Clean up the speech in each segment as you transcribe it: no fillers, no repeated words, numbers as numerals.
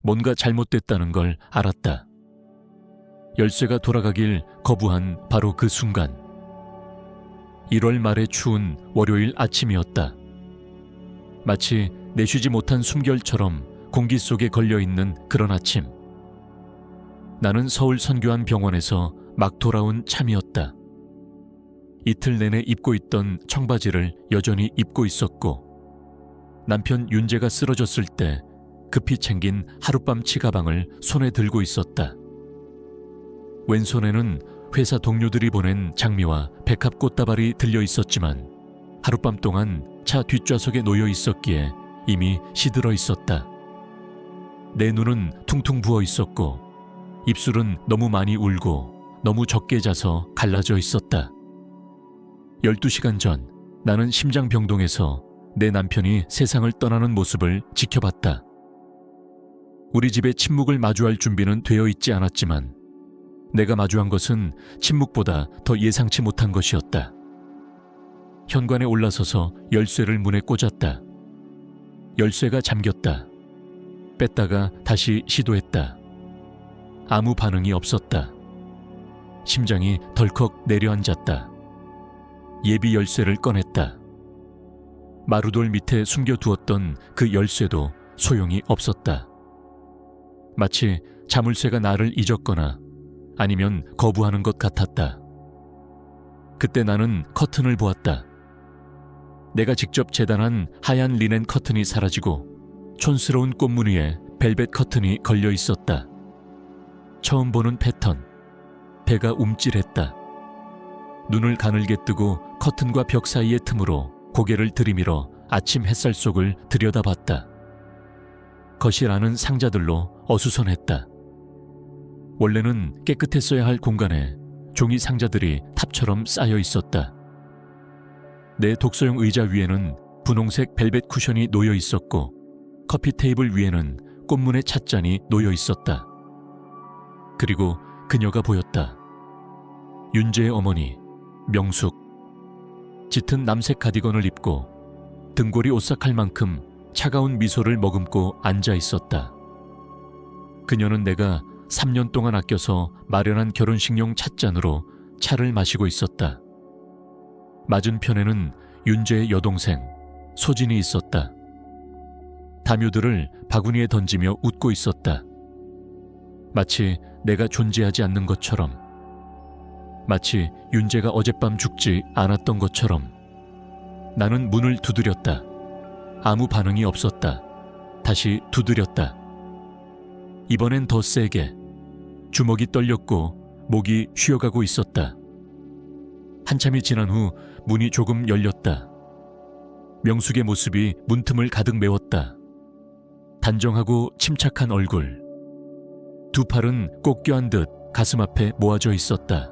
뭔가 잘못됐다는 걸 알았다. 열쇠가 돌아가길 거부한 바로 그 순간. 1월 말의 추운 월요일 아침이었다. 마치 내쉬지 못한 숨결처럼 공기 속에 걸려있는 그런 아침. 나는 서울 선교한 병원에서 막 돌아온 참이었다. 이틀 내내 입고 있던 청바지를 여전히 입고 있었고, 남편 윤재가 쓰러졌을 때 급히 챙긴 하룻밤 치가방을 손에 들고 있었다. 왼손에는 회사 동료들이 보낸 장미와 백합 꽃다발이 들려 있었지만 하룻밤 동안 차 뒷좌석에 놓여 있었기에 이미 시들어 있었다. 내 눈은 퉁퉁 부어 있었고 입술은 너무 많이 울고 너무 적게 자서 갈라져 있었다. 12시간 전 나는 심장병동에서 내 남편이 세상을 떠나는 모습을 지켜봤다. 우리 집의 침묵을 마주할 준비는 되어 있지 않았지만 내가 마주한 것은 침묵보다 더 예상치 못한 것이었다. 현관에 올라서서 열쇠를 문에 꽂았다. 열쇠가 잠겼다. 뺐다가 다시 시도했다. 아무 반응이 없었다. 심장이 덜컥 내려앉았다. 예비 열쇠를 꺼냈다. 마루돌 밑에 숨겨두었던 그 열쇠도 소용이 없었다. 마치 자물쇠가 나를 잊었거나 아니면 거부하는 것 같았다. 그때 나는 커튼을 보았다. 내가 직접 재단한 하얀 리넨 커튼이 사라지고 촌스러운 꽃무늬 위에 벨벳 커튼이 걸려 있었다. 처음 보는 패턴. 배가 움찔했다. 눈을 가늘게 뜨고 커튼과 벽 사이의 틈으로 고개를 들이밀어 아침 햇살 속을 들여다봤다. 거실 안은 상자들로 어수선했다. 원래는 깨끗했어야 할 공간에 종이 상자들이 탑처럼 쌓여 있었다. 내 독서용 의자 위에는 분홍색 벨벳 쿠션이 놓여 있었고 커피 테이블 위에는 꽃무늬 찻잔이 놓여 있었다. 그리고 그녀가 보였다. 윤재의 어머니, 명숙. 짙은 남색 가디건을 입고 등골이 오싹할 만큼 차가운 미소를 머금고 앉아 있었다. 그녀는 내가 3년 동안 아껴서 마련한 결혼식용 찻잔으로 차를 마시고 있었다. 맞은편에는 윤재의 여동생 소진이 있었다. 담요들을 바구니에 던지며 웃고 있었다. 마치 내가 존재하지 않는 것처럼, 마치 윤재가 어젯밤 죽지 않았던 것처럼. 나는 문을 두드렸다. 아무 반응이 없었다. 다시 두드렸다. 이번엔 더 세게. 주먹이 떨렸고 목이 쉬어가고 있었다. 한참이 지난 후 문이 조금 열렸다. 명숙의 모습이 문틈을 가득 메웠다. 단정하고 침착한 얼굴. 두 팔은 꼭 껴안 듯 가슴 앞에 모아져 있었다.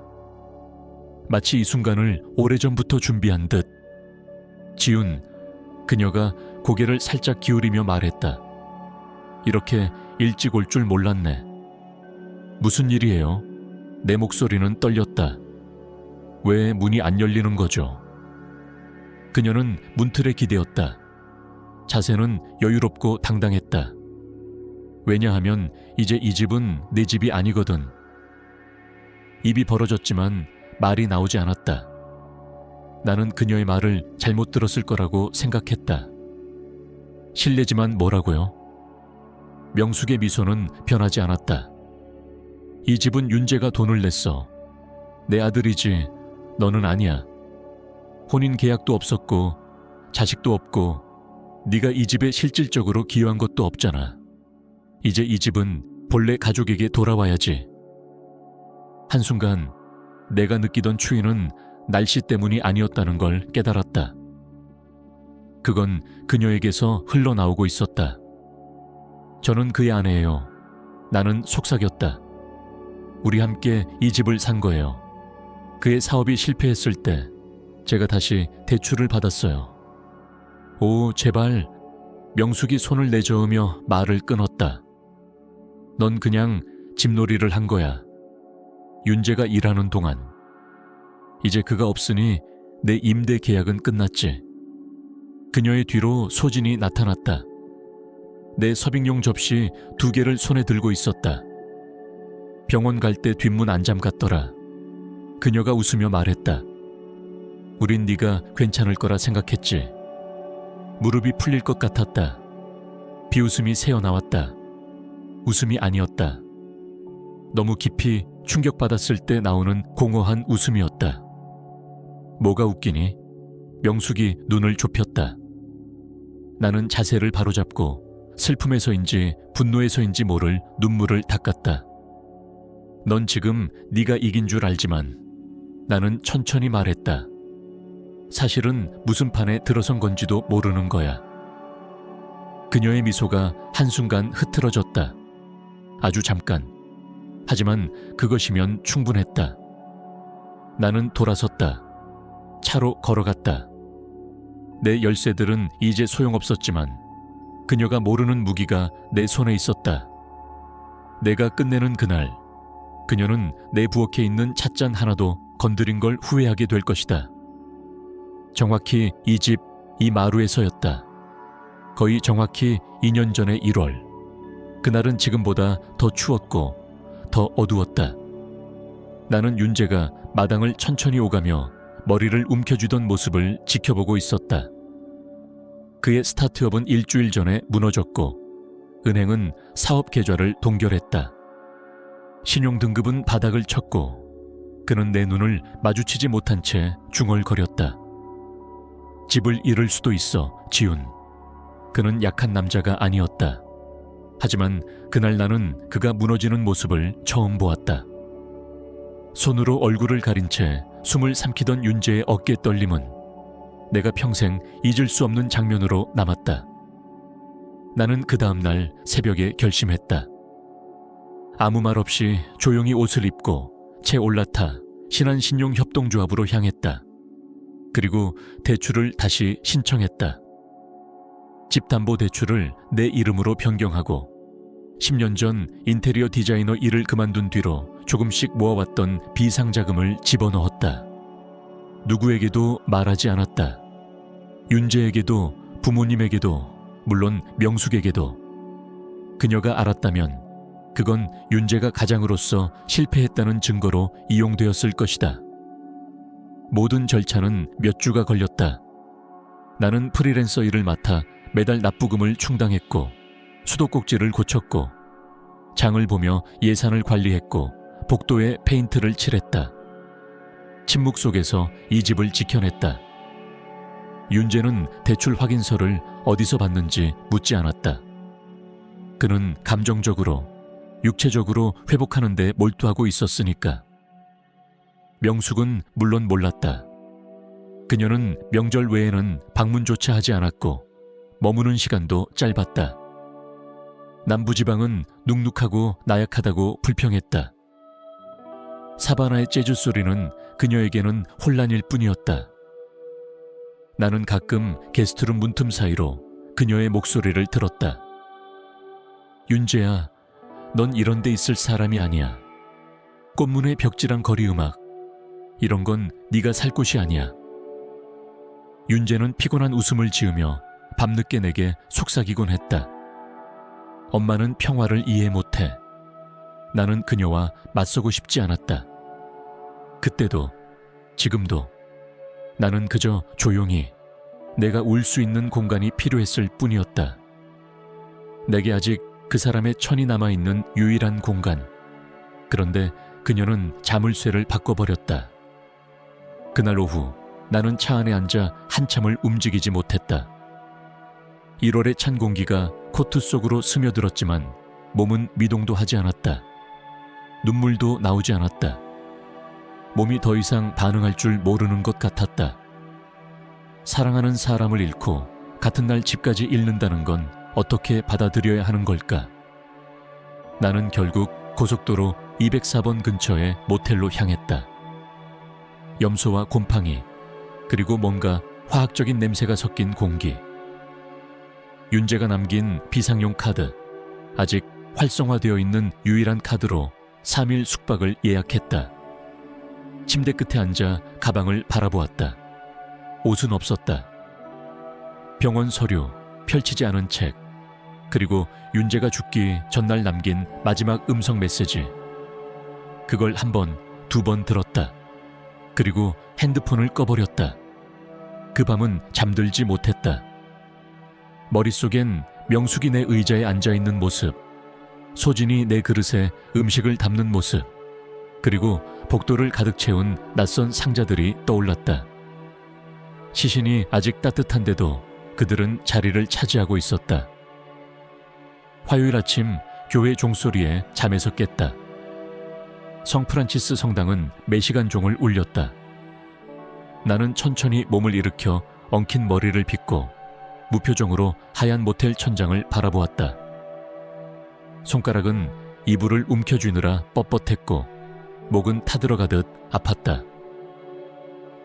마치 이 순간을 오래전부터 준비한 듯. 지훈, 그녀가 고개를 살짝 기울이며 말했다. 이렇게 일찍 올 줄 몰랐네. 무슨 일이에요? 내 목소리는 떨렸다. 왜 문이 안 열리는 거죠? 그녀는 문틀에 기대었다. 자세는 여유롭고 당당했다. 왜냐하면 이제 이 집은 내 집이 아니거든. 입이 벌어졌지만 말이 나오지 않았다. 나는 그녀의 말을 잘못 들었을 거라고 생각했다. 실례지만 뭐라고요? 명숙의 미소는 변하지 않았다. 이 집은 윤재가 돈을 냈어. 내 아들이지 너는 아니야. 혼인 계약도 없었고 자식도 없고 네가 이 집에 실질적으로 기여한 것도 없잖아. 이제 이 집은 본래 가족에게 돌아와야지. 한순간 내가 느끼던 추위는 날씨 때문이 아니었다는 걸 깨달았다. 그건 그녀에게서 흘러나오고 있었다. 저는 그의 아내예요. 나는 속삭였다. 우리 함께 이 집을 산 거예요. 그의 사업이 실패했을 때 제가 다시 대출을 받았어요. 오, 제발. 명숙이 손을 내저으며 말을 끊었다. 넌 그냥 집놀이를 한 거야. 윤재가 일하는 동안. 이제 그가 없으니 내 임대 계약은 끝났지. 그녀의 뒤로 소진이 나타났다. 내 섭익용 접시 2개를 손에 들고 있었다. 병원 갈 때 뒷문 안 잠갔더라. 그녀가 웃으며 말했다. 우린 네가 괜찮을 거라 생각했지. 무릎이 풀릴 것 같았다. 비웃음이 새어나왔다. 웃음이 아니었다. 너무 깊이 충격받았을 때 나오는 공허한 웃음이었다. 뭐가 웃기니? 명숙이 눈을 좁혔다. 나는 자세를 바로잡고 슬픔에서인지 분노에서인지 모를 눈물을 닦았다. 넌 지금 네가 이긴 줄 알지만 나는 천천히 말했다. 사실은 무슨 판에 들어선 건지도 모르는 거야. 그녀의 미소가 한순간 흐트러졌다. 아주 잠깐. 하지만 그것이면 충분했다. 나는 돌아섰다. 차로 걸어갔다. 내 열쇠들은 이제 소용없었지만 그녀가 모르는 무기가 내 손에 있었다. 내가 끝내는 그날, 그녀는 내 부엌에 있는 찻잔 하나도 건드린 걸 후회하게 될 것이다. 정확히 이 집, 이 마루에서였다. 거의 정확히 2년 전의 1월. 그날은 지금보다 더 추웠고 더 어두웠다. 나는 윤재가 마당을 천천히 오가며 머리를 움켜쥐던 모습을 지켜보고 있었다. 그의 스타트업은 일주일 전에 무너졌고 은행은 사업 계좌를 동결했다. 신용등급은 바닥을 쳤고 그는 내 눈을 마주치지 못한 채 중얼거렸다. 집을 잃을 수도 있어, 지훈. 그는 약한 남자가 아니었다. 하지만 그날 나는 그가 무너지는 모습을 처음 보았다. 손으로 얼굴을 가린 채 숨을 삼키던 윤재의 어깨 떨림은 내가 평생 잊을 수 없는 장면으로 남았다. 나는 그 다음 날 새벽에 결심했다. 아무 말 없이 조용히 옷을 입고 채 올라타 신한신용협동조합으로 향했다. 그리고 대출을 다시 신청했다. 집담보대출을 내 이름으로 변경하고 10년 전 인테리어 디자이너 일을 그만둔 뒤로 조금씩 모아왔던 비상자금을 집어넣었다. 누구에게도 말하지 않았다. 윤재에게도, 부모님에게도, 물론 명숙에게도. 그녀가 알았다면 그건 윤재가 가장으로서 실패했다는 증거로 이용되었을 것이다. 모든 절차는 몇 주가 걸렸다. 나는 프리랜서 일을 맡아 매달 납부금을 충당했고 수도꼭지를 고쳤고 장을 보며 예산을 관리했고 복도에 페인트를 칠했다. 침묵 속에서 이 집을 지켜냈다. 윤재는 대출 확인서를 어디서 받는지 묻지 않았다. 그는 감정적으로, 육체적으로 회복하는 데 몰두하고 있었으니까. 명숙은 물론 몰랐다. 그녀는 명절 외에는 방문조차 하지 않았고 머무는 시간도 짧았다. 남부지방은 눅눅하고 나약하다고 불평했다. 사바나의 재즈 소리는 그녀에게는 혼란일 뿐이었다. 나는 가끔 게스트룸 문틈 사이로 그녀의 목소리를 들었다. 윤재야, 넌 이런 데 있을 사람이 아니야. 꽃문의 벽지랑 거리 음악, 이런 건 네가 살 곳이 아니야. 윤재는 피곤한 웃음을 지으며 밤늦게 내게 속삭이곤 했다. 엄마는 평화를 이해 못해. 나는 그녀와 맞서고 싶지 않았다. 그때도, 지금도 나는 그저 조용히 내가 울 수 있는 공간이 필요했을 뿐이었다. 내게 아직 그 사람의 천이 남아있는 유일한 공간. 그런데 그녀는 자물쇠를 바꿔버렸다. 그날 오후 나는 차 안에 앉아 한참을 움직이지 못했다. 1월의 찬 공기가 코트 속으로 스며들었지만 몸은 미동도 하지 않았다. 눈물도 나오지 않았다. 몸이 더 이상 반응할 줄 모르는 것 같았다. 사랑하는 사람을 잃고 같은 날 집까지 잃는다는 건 어떻게 받아들여야 하는 걸까? 나는 결국 고속도로 204번 근처의 모텔로 향했다. 염소와 곰팡이, 그리고 뭔가 화학적인 냄새가 섞인 공기. 윤재가 남긴 비상용 카드, 아직 활성화되어 있는 유일한 카드로 3일 숙박을 예약했다. 침대 끝에 앉아 가방을 바라보았다. 옷은 없었다. 병원 서류, 펼치지 않은 책, 그리고 윤재가 죽기 전날 남긴 마지막 음성 메시지. 그걸 한 번, 두 번 들었다. 그리고 핸드폰을 꺼버렸다. 그 밤은 잠들지 못했다. 머릿속엔 명숙이 내 의자에 앉아있는 모습, 소진이 내 그릇에 음식을 담는 모습, 그리고 복도를 가득 채운 낯선 상자들이 떠올랐다. 시신이 아직 따뜻한데도 그들은 자리를 차지하고 있었다. 화요일 아침 교회 종소리에 잠에서 깼다. 성프란치스 성당은 매시간 종을 울렸다. 나는 천천히 몸을 일으켜 엉킨 머리를 빗고 무표정으로 하얀 모텔 천장을 바라보았다. 손가락은 이불을 움켜쥐느라 뻣뻣했고 목은 타들어가듯 아팠다.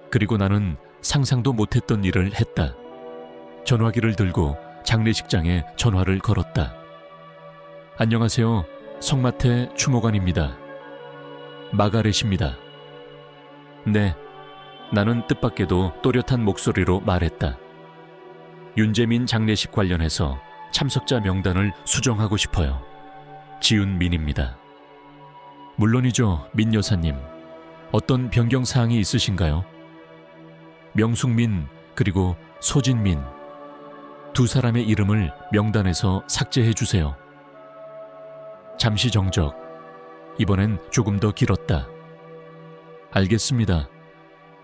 그리고 나는 상상도 못했던 일을 했다. 전화기를 들고 장례식장에 전화를 걸었다. 안녕하세요. 성마태 추모관입니다. 마가렛입니다. 네. 나는 뜻밖에도 또렷한 목소리로 말했다. 윤재민 장례식 관련해서 참석자 명단을 수정하고 싶어요. 지훈민입니다. 물론이죠, 민 여사님. 어떤 변경 사항이 있으신가요? 명숙민 그리고 소진민 두 사람의 이름을 명단에서 삭제해 주세요. 잠시 정적. 이번엔 조금 더 길었다. 알겠습니다.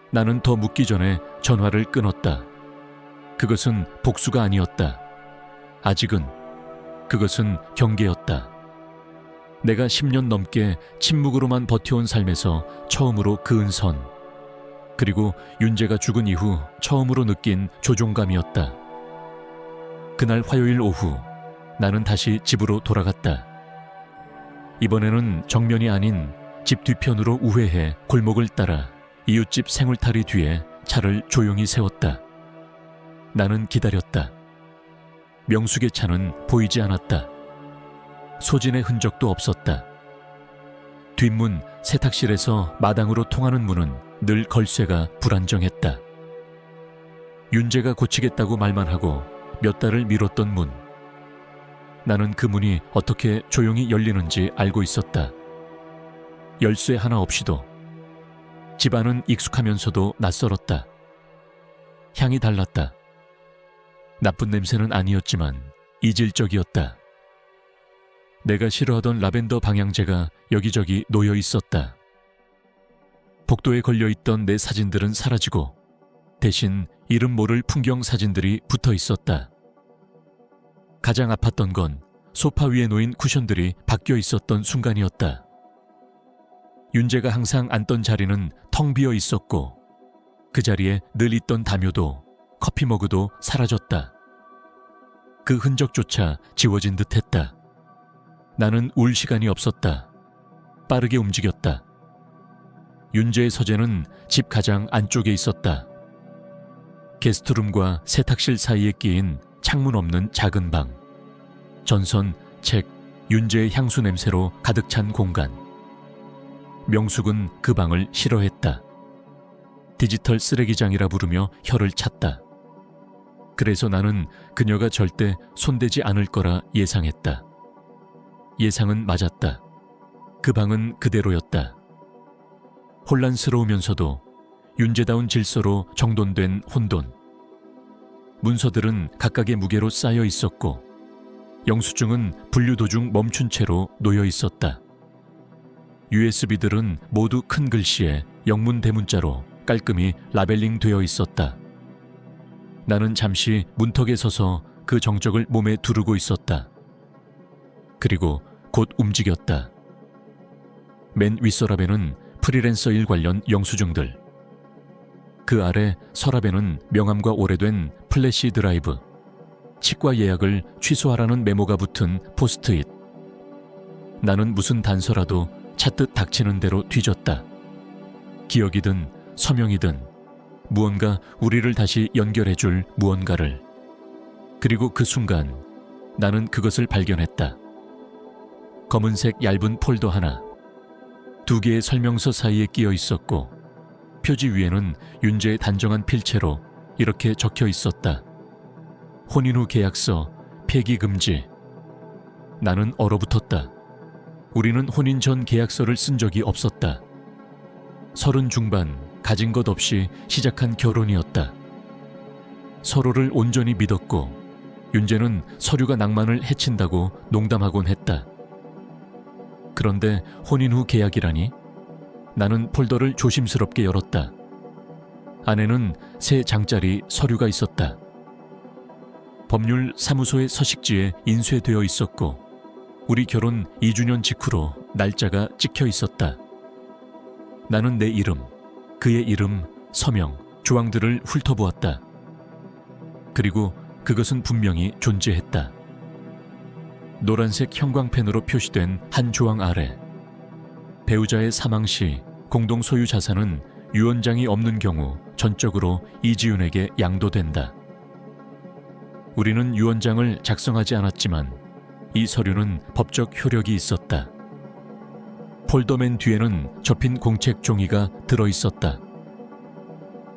나는 더 묻기 전에 전화를 끊었다. 그것은 복수가 아니었다. 아직은. 그것은 경계였다. 내가 10년 넘게 침묵으로만 버텨온 삶에서 처음으로 그은 선. 그리고 윤재가 죽은 이후 처음으로 느낀 조종감이었다. 그날 화요일 오후 나는 다시 집으로 돌아갔다. 이번에는 정면이 아닌 집 뒤편으로 우회해 골목을 따라 이웃집 생울타리 뒤에 차를 조용히 세웠다. 나는 기다렸다. 명숙의 차는 보이지 않았다. 소진의 흔적도 없었다. 뒷문 세탁실에서 마당으로 통하는 문은 늘 걸쇠가 불안정했다. 윤재가 고치겠다고 말만 하고 몇 달을 미뤘던 문. 나는 그 문이 어떻게 조용히 열리는지 알고 있었다. 열쇠 하나 없이도. 집안은 익숙하면서도 낯설었다. 향이 달랐다. 나쁜 냄새는 아니었지만 이질적이었다. 내가 싫어하던 라벤더 방향제가 여기저기 놓여 있었다. 복도에 걸려있던 내 사진들은 사라지고 대신 이름 모를 풍경 사진들이 붙어 있었다. 가장 아팠던 건 소파 위에 놓인 쿠션들이 바뀌어 있었던 순간이었다. 윤재가 항상 앉던 자리는 텅 비어 있었고 그 자리에 늘 있던 담요도 커피 머그도 사라졌다. 그 흔적조차 지워진 듯했다. 나는 울 시간이 없었다. 빠르게 움직였다. 윤재의 서재는 집 가장 안쪽에 있었다. 게스트룸과 세탁실 사이에 끼인 창문 없는 작은 방. 전선, 책, 윤재의 향수 냄새로 가득 찬 공간. 명숙은 그 방을 싫어했다. 디지털 쓰레기장이라 부르며 혀를 찼다. 그래서 나는 그녀가 절대 손대지 않을 거라 예상했다. 예상은 맞았다. 그 방은 그대로였다. 혼란스러우면서도 윤재다운 질서로 정돈된 혼돈. 문서들은 각각의 무게로 쌓여 있었고 영수증은 분류 도중 멈춘 채로 놓여 있었다. USB들은 모두 큰 글씨에 영문 대문자로 깔끔히 라벨링 되어 있었다. 나는 잠시 문턱에 서서 그 정적을 몸에 두르고 있었다. 그리고 곧 움직였다. 맨 윗서랍에는 프리랜서 일 관련 영수증들. 그 아래 서랍에는 명함과 오래된 플래시 드라이브, 치과 예약을 취소하라는 메모가 붙은 포스트잇. 나는 무슨 단서라도 찻듯 닥치는 대로 뒤졌다. 기억이든 서명이든 무언가 우리를 다시 연결해줄 무언가를. 그리고 그 순간 나는 그것을 발견했다. 검은색 얇은 폴더 하나. 2개의 설명서 사이에 끼어 있었고 표지 위에는 윤재의 단정한 필체로 이렇게 적혀 있었다. 혼인 후 계약서, 폐기 금지, 나는 얼어붙었다. 우리는 혼인 전 계약서를 쓴 적이 없었다. 30 중반 가진 것 없이 시작한 결혼이었다. 서로를 온전히 믿었고 윤재는 서류가 낭만을 해친다고 농담하곤 했다. 그런데 혼인 후 계약이라니? 나는 폴더를 조심스럽게 열었다. 안에는 3장짜리 서류가 있었다. 법률 사무소의 서식지에 인쇄되어 있었고 우리 결혼 2주년 직후로 날짜가 찍혀 있었다. 나는 내 이름, 그의 이름, 서명, 조항들을 훑어보았다. 그리고 그것은 분명히 존재했다. 노란색 형광펜으로 표시된 한 조항 아래 배우자의 사망 시 공동 소유 자산은 유언장이 없는 경우 전적으로 이지윤에게 양도된다. 우리는 유언장을 작성하지 않았지만 이 서류는 법적 효력이 있었다. 폴더맨 뒤에는 접힌 공책 종이가 들어있었다.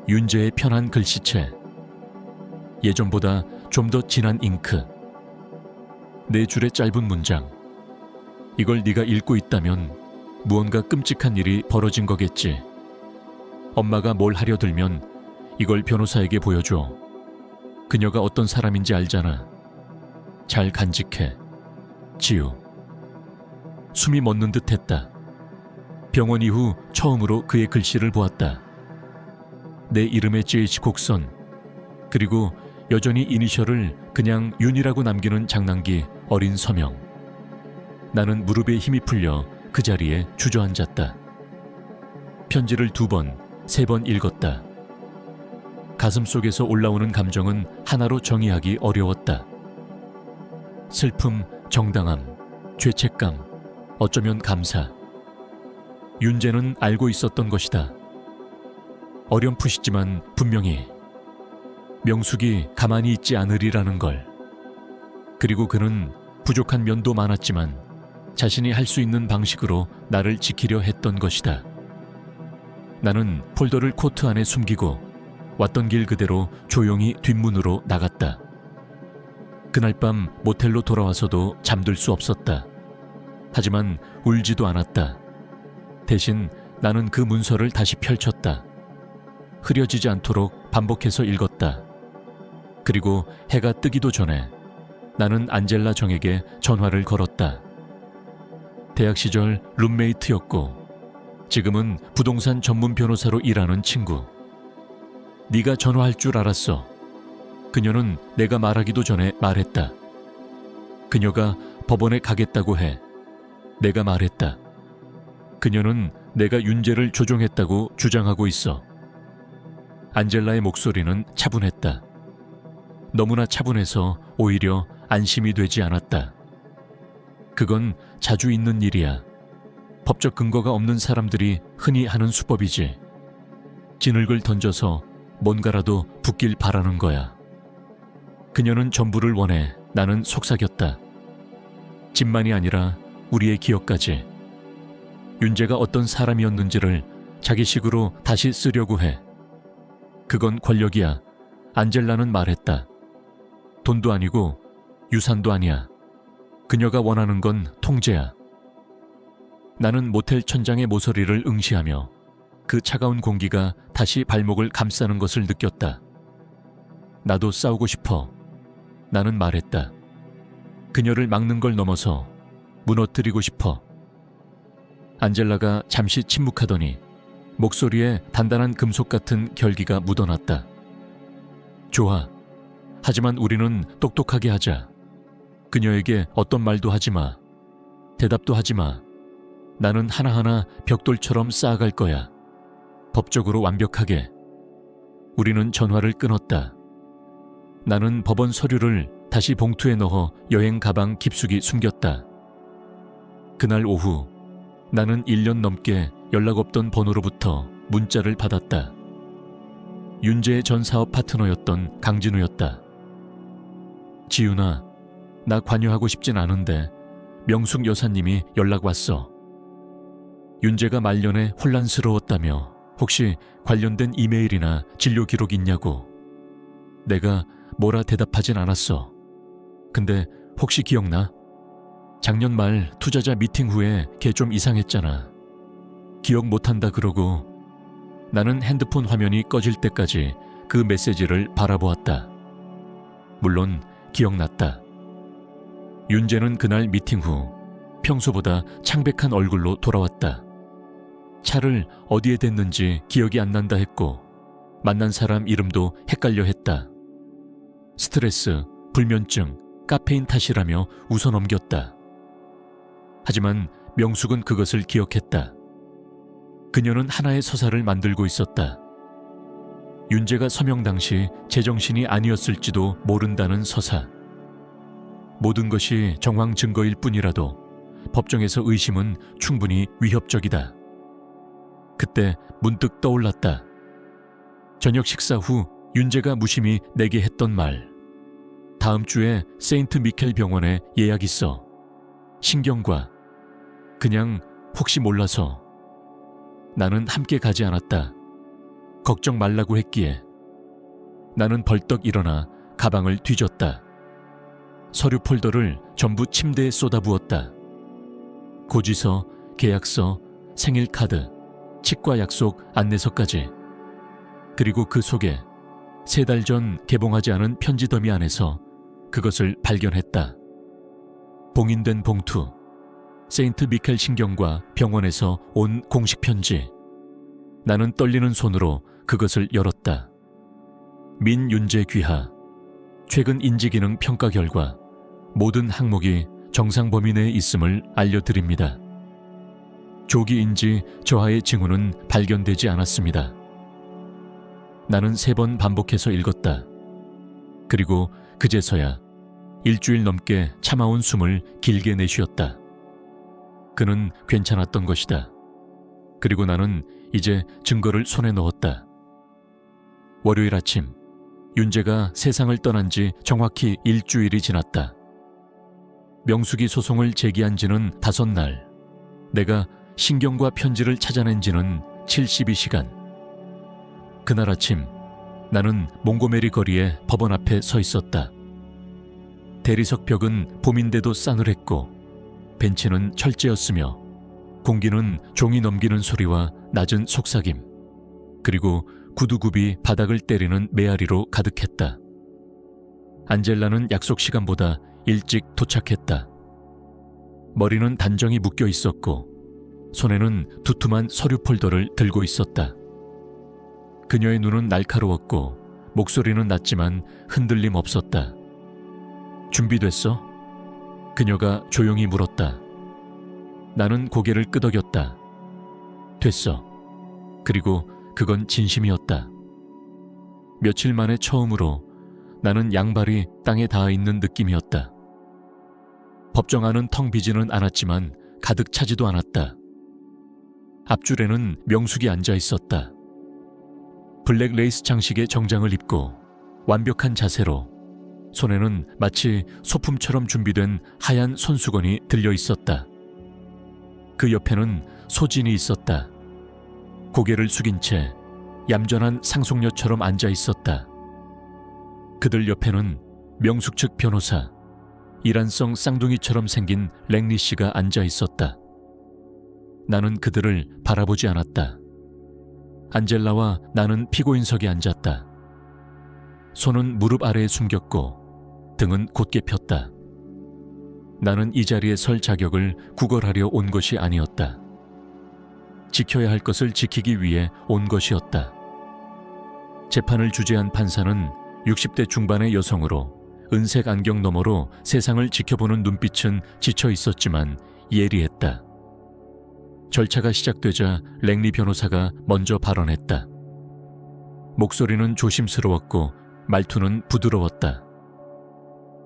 윤재의 편한 글씨체, 예전보다 좀 더 진한 잉크, 4줄의 짧은 문장. 이걸 네가 읽고 있다면 무언가 끔찍한 일이 벌어진 거겠지. 엄마가 뭘 하려 들면 이걸 변호사에게 보여줘. 그녀가 어떤 사람인지 알잖아. 잘 간직해. 지우. 숨이 멎는 듯 했다. 병원 이후 처음으로 그의 글씨를 보았다. 내 이름의 GH 곡선, 그리고 여전히 이니셜을 그냥 윤이라고 남기는 장난기 어린 서명. 나는 무릎에 힘이 풀려 그 자리에 주저앉았다. 편지를 2번, 3번 읽었다. 가슴 속에서 올라오는 감정은 하나로 정의하기 어려웠다. 슬픔, 정당함, 죄책감, 어쩌면 감사. 윤재는 알고 있었던 것이다. 어렴풋이지만 분명히 명숙이 가만히 있지 않으리라는 걸. 그리고 그는 부족한 면도 많았지만 자신이 할 수 있는 방식으로 나를 지키려 했던 것이다. 나는 폴더를 코트 안에 숨기고 왔던 길 그대로 조용히 뒷문으로 나갔다. 그날 밤 모텔로 돌아와서도 잠들 수 없었다. 하지만 울지도 않았다. 대신 나는 그 문서를 다시 펼쳤다. 흐려지지 않도록 반복해서 읽었다. 그리고 해가 뜨기도 전에 나는 안젤라 정에게 전화를 걸었다. 대학 시절 룸메이트였고 지금은 부동산 전문 변호사로 일하는 친구. 네가 전화할 줄 알았어. 그녀는 내가 말하기도 전에 말했다. 그녀가 법원에 가겠다고 해. 내가 말했다. 그녀는 내가 윤재를 조종했다고 주장하고 있어. 안젤라의 목소리는 차분했다. 너무나 차분해서 오히려 안심이 되지 않았다. 그건 자주 있는 일이야. 법적 근거가 없는 사람들이 흔히 하는 수법이지. 진흙을 던져서 뭔가라도 붙길 바라는 거야. 그녀는 전부를 원해. 나는 속삭였다. 집만이 아니라 우리의 기억까지. 윤재가 어떤 사람이었는지를 자기식으로 다시 쓰려고 해. 그건 권력이야. 안젤라는 말했다. 돈도 아니고 유산도 아니야. 그녀가 원하는 건 통제야. 나는 모텔 천장의 모서리를 응시하며 그 차가운 공기가 다시 발목을 감싸는 것을 느꼈다. 나도 싸우고 싶어. 나는 말했다. 그녀를 막는 걸 넘어서 무너뜨리고 싶어. 안젤라가 잠시 침묵하더니 목소리에 단단한 금속 같은 결기가 묻어났다. 좋아. 하지만 우리는 똑똑하게 하자. 그녀에게 어떤 말도 하지 마. 대답도 하지 마. 나는 하나하나 벽돌처럼 쌓아갈 거야. 법적으로 완벽하게. 우리는 전화를 끊었다. 나는 법원 서류를 다시 봉투에 넣어 여행 가방 깊숙이 숨겼다. 그날 오후 나는 1년 넘게 연락 없던 번호로부터 문자를 받았다. 윤재의 전 사업 파트너였던 강진우였다. 지윤아, 나 관여하고 싶진 않은데 명숙 여사님이 연락 왔어. 윤재가 말년에 혼란스러웠다며 혹시 관련된 이메일이나 진료 기록 있냐고. 내가 뭐라 대답하진 않았어. 근데 혹시 기억나? 작년 말 투자자 미팅 후에 걔 좀 이상했잖아. 기억 못한다 그러고 나는 핸드폰 화면이 꺼질 때까지 그 메시지를 바라보았다. 물론 기억났다. 윤재는 그날 미팅 후 평소보다 창백한 얼굴로 돌아왔다. 차를 어디에 댔는지 기억이 안 난다 했고 만난 사람 이름도 헷갈려 했다. 스트레스, 불면증, 카페인 탓이라며 웃어넘겼다. 하지만 명숙은 그것을 기억했다. 그녀는 하나의 서사를 만들고 있었다. 윤재가 서명 당시 제정신이 아니었을지도 모른다는 서사. 모든 것이 정황 증거일 뿐이라도 법정에서 의심은 충분히 위협적이다. 그때 문득 떠올랐다. 저녁 식사 후 윤재가 무심히 내게 했던 말. 다음 주에 세인트 미켈 병원에 예약 있어. 신경과. 그냥 혹시 몰라서. 나는 함께 가지 않았다. 걱정 말라고 했기에. 나는 벌떡 일어나 가방을 뒤졌다. 서류 폴더를 전부 침대에 쏟아부었다. 고지서, 계약서, 생일 카드, 치과 약속 안내서까지. 그리고 그 속에 3달 전 개봉하지 않은 편지 더미 안에서 그것을 발견했다. 봉인된 봉투, 세인트 미켈 신경과 병원에서 온 공식 편지. 나는 떨리는 손으로 그것을 열었다. 민윤재 귀하. 최근 인지기능 평가 결과 모든 항목이 정상 범위 내에 있음을 알려드립니다. 조기 인지 저하의 징후는 발견되지 않았습니다. 나는 3번 반복해서 읽었다. 그리고 그제서야 일주일 넘게 참아온 숨을 길게 내쉬었다. 그는 괜찮았던 것이다. 그리고 나는 이제 증거를 손에 넣었다. 월요일 아침, 윤재가 세상을 떠난 지 정확히 일주일이 지났다. 명숙이 소송을 제기한 지는 5날, 내가 신경과 편지를 찾아낸 지는 72시간. 그날 아침, 나는 몽고메리 거리에 법원 앞에 서 있었다. 대리석 벽은 봄인데도 싸늘했고 벤치는 철제였으며 공기는 종이 넘기는 소리와 낮은 속삭임, 그리고 구두굽이 바닥을 때리는 메아리로 가득했다. 안젤라는 약속 시간보다 일찍 도착했다. 머리는 단정히 묶여 있었고 손에는 두툼한 서류 폴더를 들고 있었다. 그녀의 눈은 날카로웠고 목소리는 낮지만 흔들림 없었다. 준비됐어? 그녀가 조용히 물었다. 나는 고개를 끄덕였다. 됐어. 그리고 그건 진심이었다. 며칠 만에 처음으로 나는 양발이 땅에 닿아 있는 느낌이었다. 법정 안은 텅 비지는 않았지만 가득 차지도 않았다. 앞줄에는 명숙이 앉아 있었다. 블랙 레이스 장식의 정장을 입고 완벽한 자세로 손에는 마치 소품처럼 준비된 하얀 손수건이 들려 있었다. 그 옆에는 소진이 있었다. 고개를 숙인 채 얌전한 상속녀처럼 앉아 있었다. 그들 옆에는 명숙 측 변호사, 이란성 쌍둥이처럼 생긴 랭리 씨가 앉아 있었다. 나는 그들을 바라보지 않았다. 안젤라와 나는 피고인석에 앉았다. 손은 무릎 아래에 숨겼고 등은 곧게 폈다. 나는 이 자리에 설 자격을 구걸하려 온 것이 아니었다. 지켜야 할 것을 지키기 위해 온 것이었다. 재판을 주재한 판사는 60대 중반의 여성으로 은색 안경 너머로 세상을 지켜보는 눈빛은 지쳐 있었지만 예리했다. 절차가 시작되자 랭리 변호사가 먼저 발언했다. 목소리는 조심스러웠고 말투는 부드러웠다.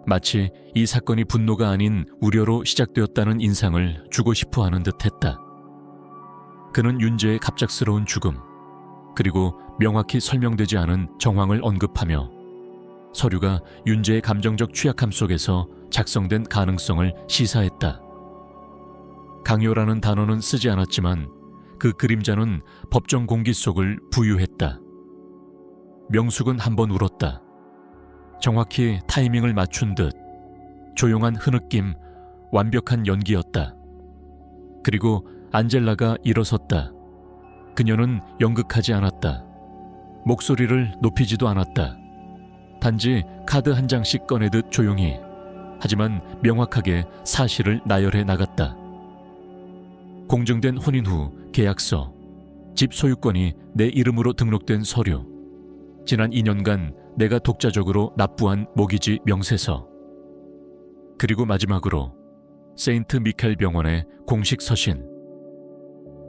마치 이 사건이 분노가 아닌 우려로 시작되었다는 인상을 주고 싶어 하는 듯했다. 그는 윤재의 갑작스러운 죽음, 그리고 명확히 설명되지 않은 정황을 언급하며 서류가 윤재의 감정적 취약함 속에서 작성된 가능성을 시사했다. 강요라는 단어는 쓰지 않았지만 그 그림자는 법정 공기 속을 부유했다. 명숙은 한번 울었다. 정확히 타이밍을 맞춘 듯 조용한 흐느낌 완벽한 연기였다. 그리고 안젤라가 일어섰다. 그녀는 연극하지 않았다. 목소리를 높이지도 않았다. 단지 카드 한 장씩 꺼내듯 조용히, 하지만 명확하게 사실을 나열해 나갔다. 공증된 혼인 후 계약서, 집 소유권이 내 이름으로 등록된 서류, 지난 2년간 내가 독자적으로 납부한 모기지 명세서, 그리고 마지막으로 세인트 미켈 병원의 공식 서신,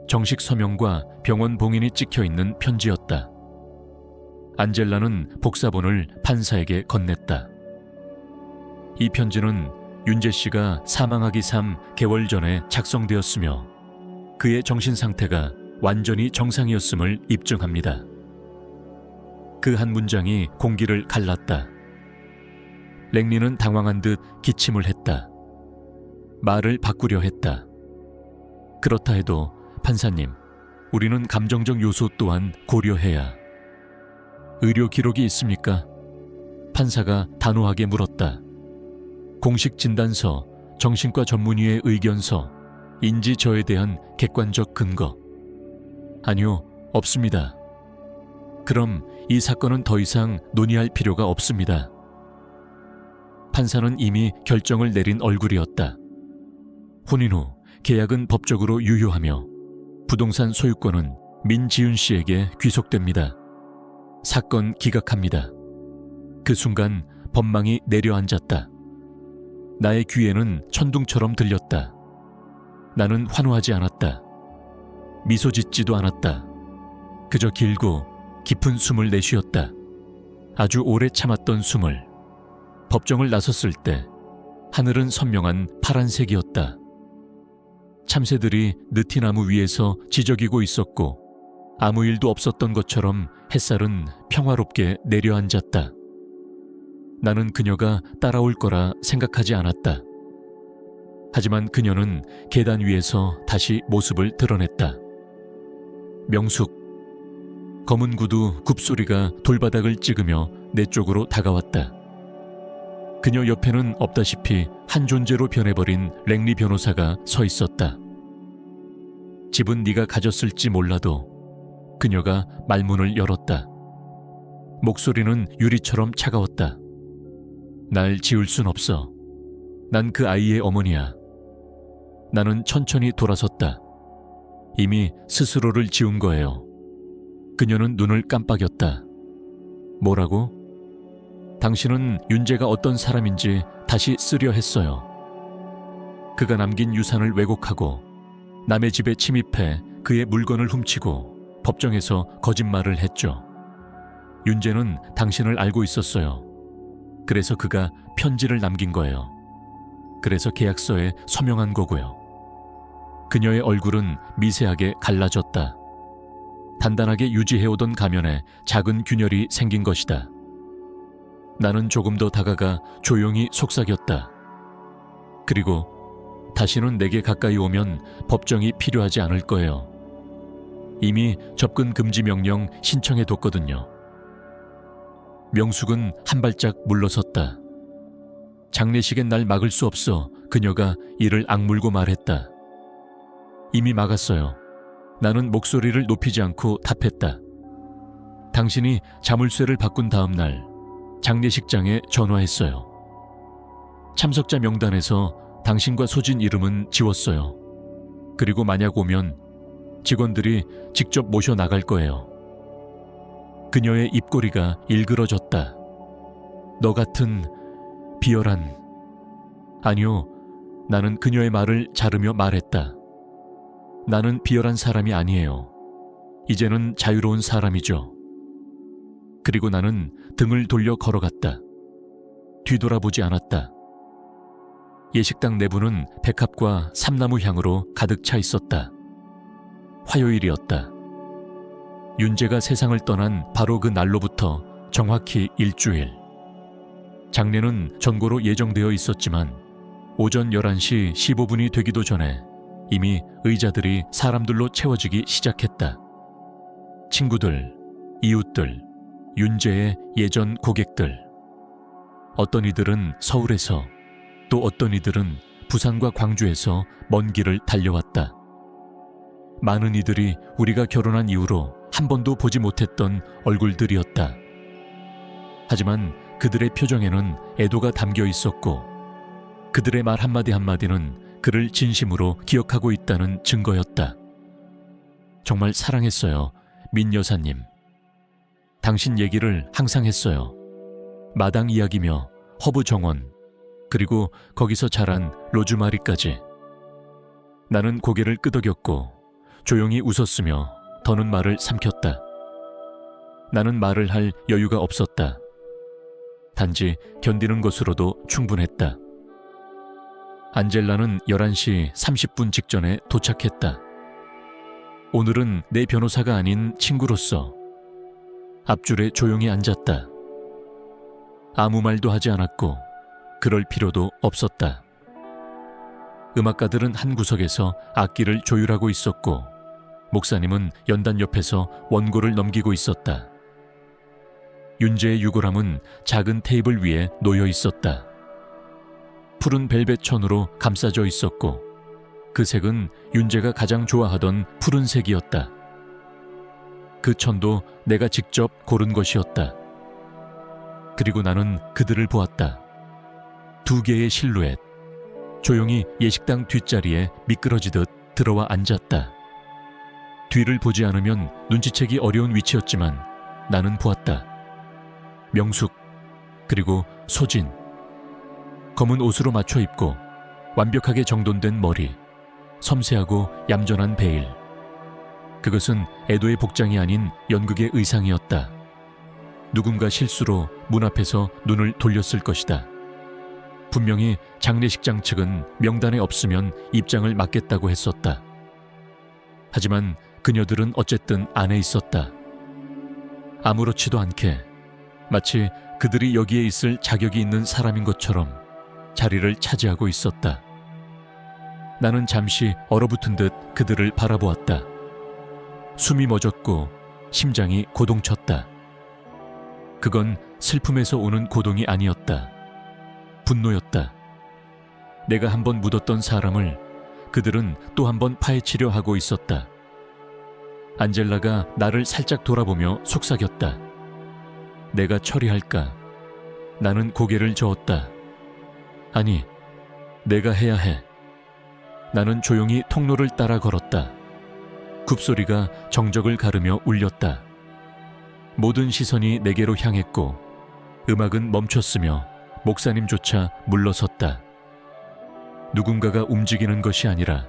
정식 서명과 병원 봉인이 찍혀있는 편지였다. 안젤라는 복사본을 판사에게 건넸다. 이 편지는 윤재 씨가 사망하기 3개월 전에 작성되었으며 그의 정신 상태가 완전히 정상이었음을 입증합니다. 그 한 문장이 공기를 갈랐다. 랭리는 당황한 듯 기침을 했다. 말을 바꾸려 했다. 그렇다 해도 판사님, 우리는 감정적 요소 또한 고려해야. 의료 기록이 있습니까? 판사가 단호하게 물었다. 공식 진단서, 정신과 전문의의 의견서, 인지저에 대한 객관적 근거. 아니요, 없습니다. 그럼 이 사건은 더 이상 논의할 필요가 없습니다. 판사는 이미 결정을 내린 얼굴이었다. 혼인 후 계약은 법적으로 유효하며 부동산 소유권은 민지윤 씨에게 귀속됩니다. 사건 기각합니다. 그 순간 법망이 내려앉았다. 나의 귀에는 천둥처럼 들렸다. 나는 환호하지 않았다. 미소 짓지도 않았다. 그저 길고 깊은 숨을 내쉬었다. 아주 오래 참았던 숨을. 법정을 나섰을 때 하늘은 선명한 파란색이었다. 참새들이 느티나무 위에서 지저귀고 있었고 아무 일도 없었던 것처럼 햇살은 평화롭게 내려앉았다. 나는 그녀가 따라올 거라 생각하지 않았다. 하지만 그녀는 계단 위에서 다시 모습을 드러냈다. 명숙. 검은 구두 굽소리가 돌바닥을 찍으며 내 쪽으로 다가왔다. 그녀 옆에는 없다시피 한 존재로 변해버린 랭리 변호사가 서 있었다. 집은 네가 가졌을지 몰라도 그녀가 말문을 열었다. 목소리는 유리처럼 차가웠다. 날 지울 순 없어. 난 그 아이의 어머니야. 나는 천천히 돌아섰다. 이미 스스로를 지운 거예요. 그녀는 눈을 깜빡였다. 뭐라고? 당신은 윤재가 어떤 사람인지 다시 쓰려 했어요. 그가 남긴 유산을 왜곡하고 남의 집에 침입해 그의 물건을 훔치고 법정에서 거짓말을 했죠. 윤재는 당신을 알고 있었어요. 그래서 그가 편지를 남긴 거예요. 그래서 계약서에 서명한 거고요. 그녀의 얼굴은 미세하게 갈라졌다. 단단하게 유지해오던 가면에 작은 균열이 생긴 것이다. 나는 조금 더 다가가 조용히 속삭였다. 그리고 다시는 내게 가까이 오면 법정이 필요하지 않을 거예요. 이미 접근 금지 명령 신청해뒀거든요. 명숙은 한 발짝 물러섰다. 장례식엔 날 막을 수 없어. 그녀가 이를 악물고 말했다. 이미 막았어요. 나는 목소리를 높이지 않고 답했다. 당신이 자물쇠를 바꾼 다음 날 장례식장에 전화했어요. 참석자 명단에서 당신과 소진 이름은 지웠어요. 그리고 만약 오면 직원들이 직접 모셔 나갈 거예요. 그녀의 입꼬리가 일그러졌다. 너 같은 비열한... 아니요, 나는 그녀의 말을 자르며 말했다. 나는 비열한 사람이 아니에요. 이제는 자유로운 사람이죠. 그리고 나는 등을 돌려 걸어갔다. 뒤돌아보지 않았다. 예식당 내부는 백합과 삼나무 향으로 가득 차 있었다. 화요일이었다. 윤재가 세상을 떠난 바로 그 날로부터 정확히 일주일. 장례는 전고로 예정되어 있었지만 오전 11시 15분이 되기도 전에 이미 의자들이 사람들로 채워지기 시작했다. 친구들, 이웃들, 윤재의 예전 고객들. 어떤 이들은 서울에서, 또 어떤 이들은 부산과 광주에서 먼 길을 달려왔다. 많은 이들이 우리가 결혼한 이후로 한 번도 보지 못했던 얼굴들이었다. 하지만 그들의 표정에는 애도가 담겨 있었고 그들의 말 한마디 한마디는 그를 진심으로 기억하고 있다는 증거였다. 정말 사랑했어요, 민 여사님. 당신 얘기를 항상 했어요. 마당 이야기며 허브 정원, 그리고 거기서 자란 로즈마리까지. 나는 고개를 끄덕였고 조용히 웃었으며 더는 말을 삼켰다. 나는 말을 할 여유가 없었다. 단지 견디는 것으로도 충분했다. 안젤라는 11시 30분 직전에 도착했다. 오늘은 내 변호사가 아닌 친구로서 앞줄에 조용히 앉았다. 아무 말도 하지 않았고 그럴 필요도 없었다. 음악가들은 한 구석에서 악기를 조율하고 있었고 목사님은 연단 옆에서 원고를 넘기고 있었다. 윤재의 유골함은 작은 테이블 위에 놓여 있었다. 푸른 벨벳 천으로 감싸져 있었고 그 색은 윤재가 가장 좋아하던 푸른색이었다. 그 천도 내가 직접 고른 것이었다. 그리고 나는 그들을 보았다. 두 개의 실루엣, 조용히 예식당 뒷자리에 미끄러지듯 들어와 앉았다. 뒤를 보지 않으면 눈치채기 어려운 위치였지만 나는 보았다. 명숙, 그리고 소진. 검은 옷으로 맞춰 입고 완벽하게 정돈된 머리, 섬세하고 얌전한 베일. 그것은 애도의 복장이 아닌 연극의 의상이었다. 누군가 실수로 문 앞에서 눈을 돌렸을 것이다. 분명히 장례식장 측은 명단에 없으면 입장을 막겠다고 했었다. 하지만 그녀들은 어쨌든 안에 있었다. 아무렇지도 않게 마치 그들이 여기에 있을 자격이 있는 사람인 것처럼 자리를 차지하고 있었다. 나는 잠시 얼어붙은 듯 그들을 바라보았다. 숨이 멎었고 심장이 고동쳤다. 그건 슬픔에서 오는 고동이 아니었다. 분노였다. 내가 한번 묻었던 사람을 그들은 또 한 번 파헤치려 하고 있었다. 안젤라가 나를 살짝 돌아보며 속삭였다. 내가 처리할까? 나는 고개를 저었다. 아니, 내가 해야 해. 나는 조용히 통로를 따라 걸었다. 굽소리가 정적을 가르며 울렸다. 모든 시선이 내게로 향했고 음악은 멈췄으며 목사님조차 물러섰다. 누군가가 움직이는 것이 아니라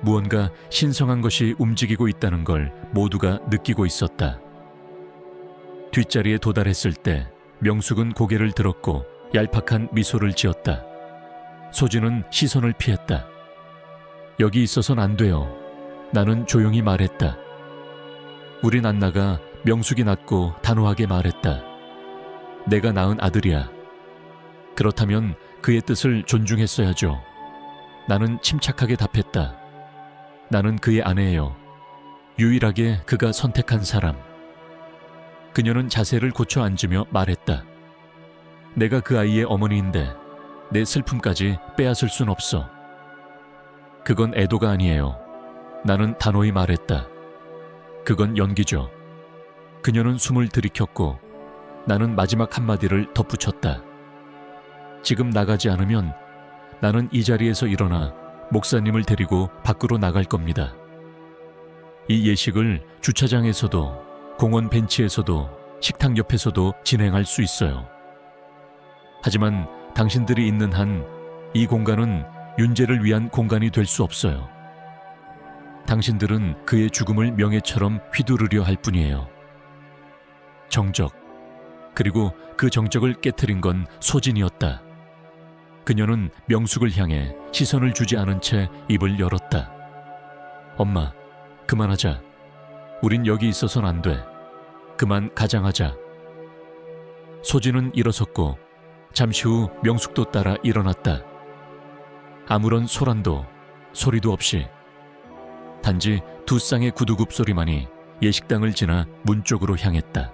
무언가 신성한 것이 움직이고 있다는 걸 모두가 느끼고 있었다. 뒷자리에 도달했을 때 명숙은 고개를 들었고 얄팍한 미소를 지었다. 소진은 시선을 피했다. 여기 있어선 안 돼요. 나는 조용히 말했다. 우린 안 나가. 명숙이 낳고 단호하게 말했다. 내가 낳은 아들이야. 그렇다면 그의 뜻을 존중했어야죠. 나는 침착하게 답했다. 나는 그의 아내예요. 유일하게 그가 선택한 사람. 그녀는 자세를 고쳐 앉으며 말했다. 내가 그 아이의 어머니인데 내 슬픔까지 빼앗을 순 없어. 그건 애도가 아니에요. 나는 단호히 말했다. 그건 연기죠. 그녀는 숨을 들이켰고 나는 마지막 한마디를 덧붙였다. 지금 나가지 않으면 나는 이 자리에서 일어나 목사님을 데리고 밖으로 나갈 겁니다. 이 예식을 주차장에서도 공원 벤치에서도 식탁 옆에서도 진행할 수 있어요. 하지만 당신들이 있는 한 이 공간은 윤재를 위한 공간이 될 수 없어요. 당신들은 그의 죽음을 명예처럼 휘두르려 할 뿐이에요. 정적, 그리고 그 정적을 깨트린 건 소진이었다. 그녀는 명숙을 향해 시선을 주지 않은 채 입을 열었다. 엄마, 그만하자. 우린 여기 있어선 안 돼. 그만 가장하자. 소진은 일어섰고 잠시 후 명숙도 따라 일어났다. 아무런 소란도 소리도 없이 단지 두 쌍의 구두굽 소리만이 예식당을 지나 문 쪽으로 향했다.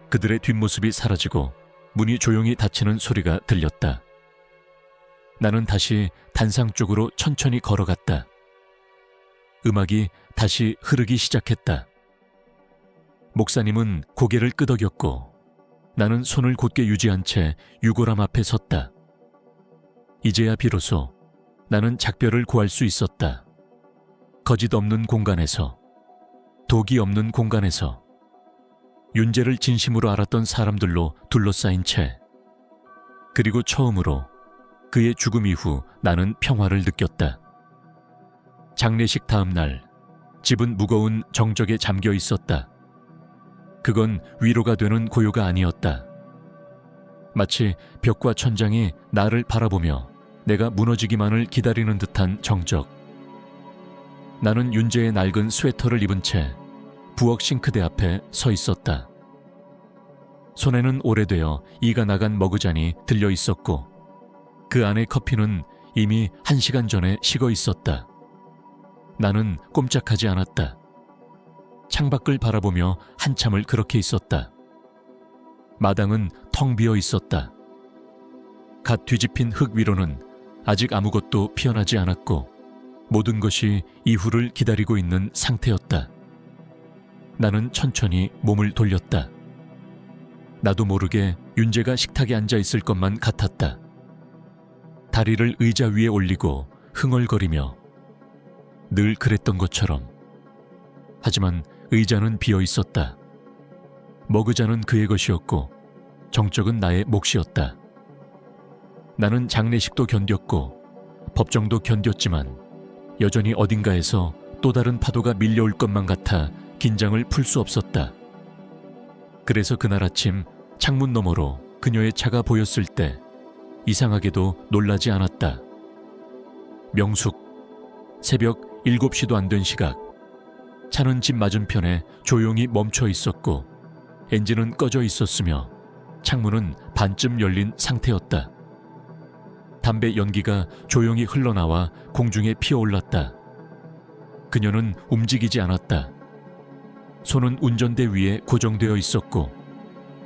그들의 뒷모습이 사라지고 문이 조용히 닫히는 소리가 들렸다. 나는 다시 단상 쪽으로 천천히 걸어갔다. 음악이 다시 흐르기 시작했다. 목사님은 고개를 끄덕였고 나는 손을 곧게 유지한 채 유골함 앞에 섰다. 이제야 비로소 나는 작별을 구할 수 있었다. 거짓 없는 공간에서, 독이 없는 공간에서, 윤재를 진심으로 알았던 사람들로 둘러싸인 채, 그리고 처음으로 그의 죽음 이후 나는 평화를 느꼈다. 장례식 다음 날, 집은 무거운 정적에 잠겨 있었다. 그건 위로가 되는 고요가 아니었다. 마치 벽과 천장이 나를 바라보며 내가 무너지기만을 기다리는 듯한 정적. 나는 윤재의 낡은 스웨터를 입은 채 부엌 싱크대 앞에 서 있었다. 손에는 오래되어 이가 나간 머그잔이 들려 있었고 그 안의 커피는 이미 1시간 전에 식어 있었다. 나는 꼼짝하지 않았다. 창밖을 바라보며 한참을 그렇게 있었다. 마당은 텅 비어 있었다. 갓 뒤집힌 흙 위로는 아직 아무것도 피어나지 않았고 모든 것이 이후를 기다리고 있는 상태였다. 나는 천천히 몸을 돌렸다. 나도 모르게 윤재가 식탁에 앉아 있을 것만 같았다. 다리를 의자 위에 올리고 흥얼거리며 늘 그랬던 것처럼. 하지만 의자는 비어 있었다. 머그잔은 그의 것이었고 정적은 나의 몫이었다. 나는 장례식도 견뎠고 법정도 견뎠지만 여전히 어딘가에서 또 다른 파도가 밀려올 것만 같아 긴장을 풀 수 없었다. 그래서 그날 아침 창문 너머로 그녀의 차가 보였을 때 이상하게도 놀라지 않았다. 명숙, 새벽 7시도 안 된 시각. 차는 집 맞은편에 조용히 멈춰 있었고 엔진은 꺼져 있었으며 창문은 반쯤 열린 상태였다. 담배 연기가 조용히 흘러나와 공중에 피어올랐다. 그녀는 움직이지 않았다. 손은 운전대 위에 고정되어 있었고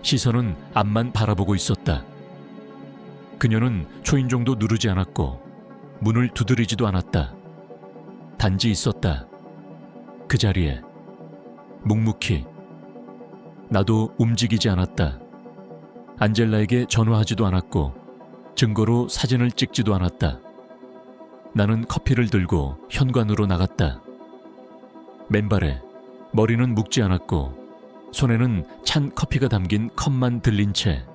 시선은 앞만 바라보고 있었다. 그녀는 초인종도 누르지 않았고 문을 두드리지도 않았다. 단지 있었다. 그 자리에 묵묵히. 나도 움직이지 않았다. 안젤라에게 전화하지도 않았고 증거로 사진을 찍지도 않았다. 나는 커피를 들고 현관으로 나갔다. 맨발에 머리는 묶지 않았고 손에는 찬 커피가 담긴 컵만 들린 채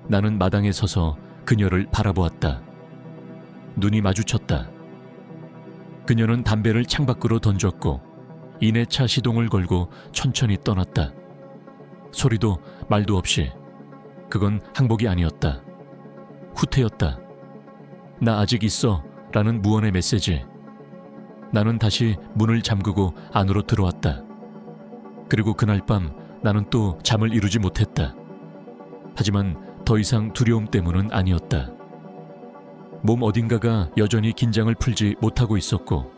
나는 마당에 서서 그녀를 바라보았다. 눈이 마주쳤다. 그녀는 담배를 창밖으로 던졌고 이내차 시동을 걸고 천천히 떠났다. 소리도 말도 없이. 그건 항복이 아니었다. 후퇴였다. 나 아직 있어 라는 무언의 메시지. 나는 다시 문을 잠그고 안으로 들어왔다. 그리고 그날 밤 나는 또 잠을 이루지 못했다. 하지만 더 이상 두려움 때문은 아니었다. 몸 어딘가가 여전히 긴장을 풀지 못하고 있었고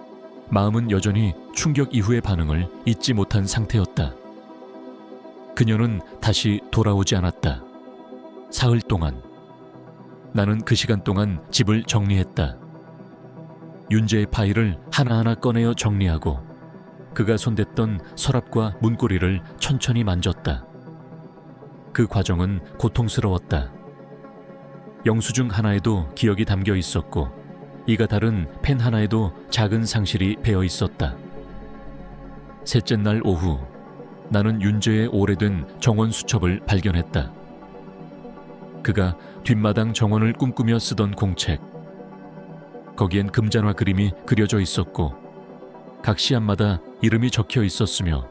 마음은 여전히 충격 이후의 반응을 잊지 못한 상태였다. 그녀는 다시 돌아오지 않았다. 사흘 동안. 나는 그 시간 동안 집을 정리했다. 윤재의 파일을 하나하나 꺼내어 정리하고 그가 손댔던 서랍과 문고리를 천천히 만졌다. 그 과정은 고통스러웠다. 영수증 하나에도 기억이 담겨 있었고 이가 다른 펜 하나에도 작은 상실이 배어 있었다. 셋째 날 오후 나는 윤재의 오래된 정원 수첩을 발견했다. 그가 뒷마당 정원을 꿈꾸며 쓰던 공책. 거기엔 금잔화 그림이 그려져 있었고 각 시안마다 이름이 적혀 있었으며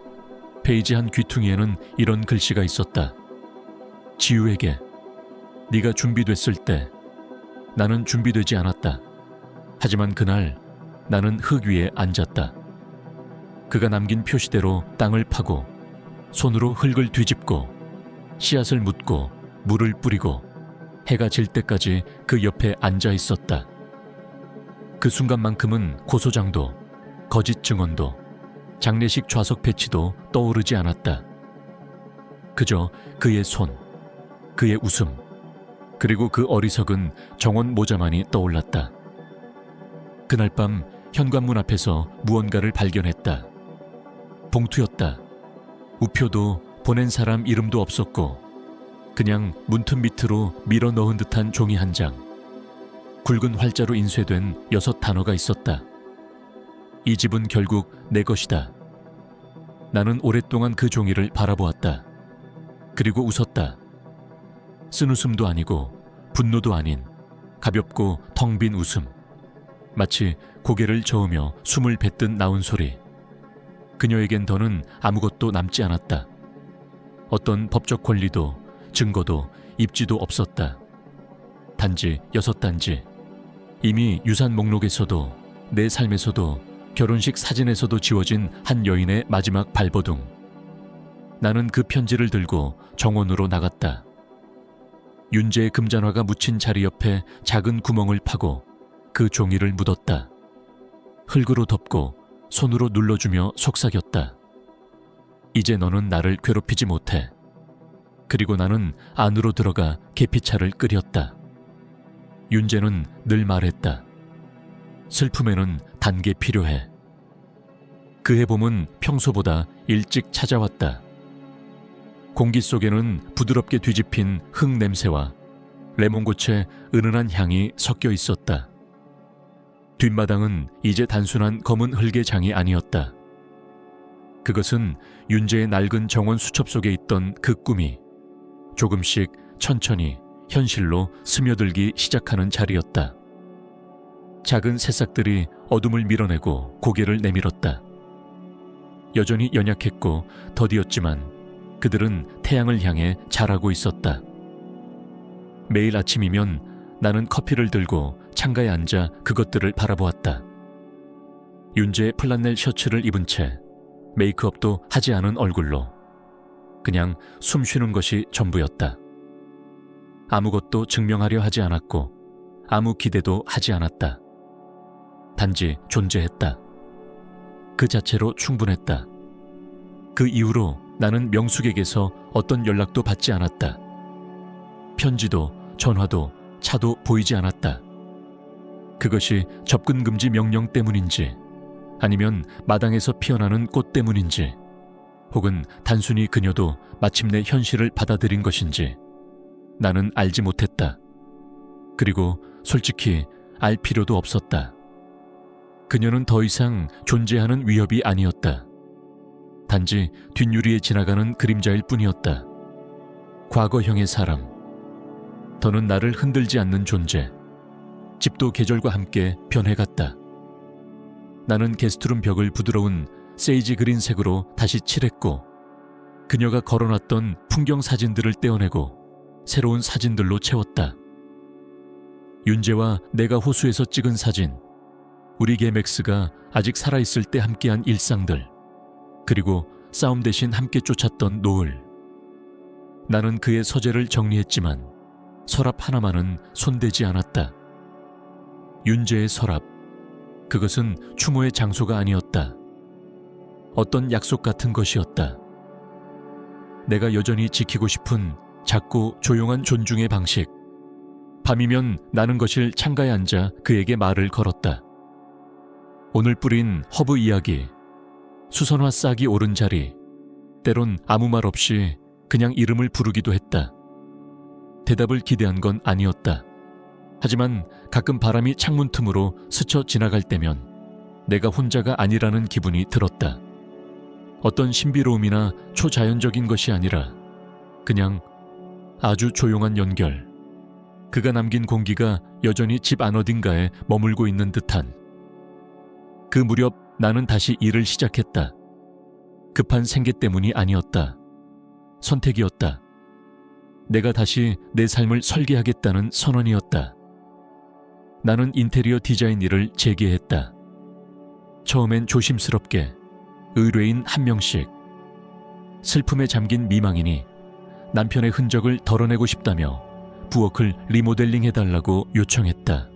페이지 한 귀퉁이에는 이런 글씨가 있었다. 지우에게. 네가 준비됐을 때. 나는 준비되지 않았다. 하지만 그날 나는 흙 위에 앉았다. 그가 남긴 표시대로 땅을 파고 손으로 흙을 뒤집고 씨앗을 묻고 물을 뿌리고 해가 질 때까지 그 옆에 앉아 있었다. 그 순간만큼은 고소장도 거짓 증언도 장례식 좌석 배치도 떠오르지 않았다. 그저 그의 손, 그의 웃음, 그리고 그 어리석은 정원 모자만이 떠올랐다. 그날 밤 현관문 앞에서 무언가를 발견했다. 봉투였다. 우표도 보낸 사람 이름도 없었고 그냥 문틈 밑으로 밀어 넣은 듯한 종이 한 장. 굵은 활자로 인쇄된 6단어가 있었다. 이 집은 결국 내 것이다. 나는 오랫동안 그 종이를 바라보았다. 그리고 웃었다. 쓴웃음도 아니고 분노도 아닌 가볍고 텅 빈 웃음. 마치 고개를 저으며 숨을 뱉듯 나온 소리. 그녀에겐 더는 아무것도 남지 않았다. 어떤 법적 권리도 증거도 입지도 없었다. 단지 6단지. 이미 유산 목록에서도 내 삶에서도 결혼식 사진에서도 지워진 한 여인의 마지막 발버둥. 나는 그 편지를 들고 정원으로 나갔다. 윤재의 금잔화가 묻힌 자리 옆에 작은 구멍을 파고 그 종이를 묻었다. 흙으로 덮고 손으로 눌러주며 속삭였다. 이제 너는 나를 괴롭히지 못해. 그리고 나는 안으로 들어가 계피차를 끓였다. 윤재는 늘 말했다. 슬픔에는 단 게 필요해. 그해 봄은 평소보다 일찍 찾아왔다. 공기 속에는 부드럽게 뒤집힌 흙 냄새와 레몬꽃의 은은한 향이 섞여 있었다. 뒷마당은 이제 단순한 검은 흙의 장이 아니었다. 그것은 윤재의 낡은 정원 수첩 속에 있던 그 꿈이 조금씩 천천히 현실로 스며들기 시작하는 자리였다. 작은 새싹들이 어둠을 밀어내고 고개를 내밀었다. 여전히 연약했고 더디었지만 그들은 태양을 향해 자라고 있었다. 매일 아침이면 나는 커피를 들고 창가에 앉아 그것들을 바라보았다. 윤재의 플란넬 셔츠를 입은 채 메이크업도 하지 않은 얼굴로 그냥 숨 쉬는 것이 전부였다. 아무것도 증명하려 하지 않았고 아무 기대도 하지 않았다. 단지 존재했다. 그 자체로 충분했다. 그 이후로 나는 명숙에게서 어떤 연락도 받지 않았다. 편지도 전화도 차도 보이지 않았다. 그것이 접근 금지 명령 때문인지 아니면 마당에서 피어나는 꽃 때문인지 혹은 단순히 그녀도 마침내 현실을 받아들인 것인지 나는 알지 못했다. 그리고 솔직히 알 필요도 없었다. 그녀는 더 이상 존재하는 위협이 아니었다. 단지 뒷유리에 지나가는 그림자일 뿐이었다. 과거형의 사람. 더는 나를 흔들지 않는 존재. 집도 계절과 함께 변해갔다. 나는 게스트룸 벽을 부드러운 세이지 그린색으로 다시 칠했고 그녀가 걸어놨던 풍경 사진들을 떼어내고 새로운 사진들로 채웠다. 윤재와 내가 호수에서 찍은 사진, 우리 개 맥스가 아직 살아있을 때 함께한 일상들, 그리고 싸움 대신 함께 쫓았던 노을. 나는 그의 서재를 정리했지만 서랍 하나만은 손대지 않았다. 윤재의 서랍. 그것은 추모의 장소가 아니었다. 어떤 약속 같은 것이었다. 내가 여전히 지키고 싶은 작고 조용한 존중의 방식. 밤이면 나는 거실 창가에 앉아 그에게 말을 걸었다. 오늘 뿌린 허브 이야기, 수선화 싹이 오른 자리, 때론 아무 말 없이 그냥 이름을 부르기도 했다. 대답을 기대한 건 아니었다. 하지만 가끔 바람이 창문 틈으로 스쳐 지나갈 때면 내가 혼자가 아니라는 기분이 들었다. 어떤 신비로움이나 초자연적인 것이 아니라 그냥 아주 조용한 연결. 그가 남긴 공기가 여전히 집 안 어딘가에 머물고 있는 듯한. 그 무렵 나는 다시 일을 시작했다. 급한 생계 때문이 아니었다. 선택이었다. 내가 다시 내 삶을 설계하겠다는 선언이었다. 나는 인테리어 디자인 일을 재개했다. 처음엔 조심스럽게 의뢰인 한 명씩. 슬픔에 잠긴 미망인이 남편의 흔적을 덜어내고 싶다며 부엌을 리모델링 해달라고 요청했다.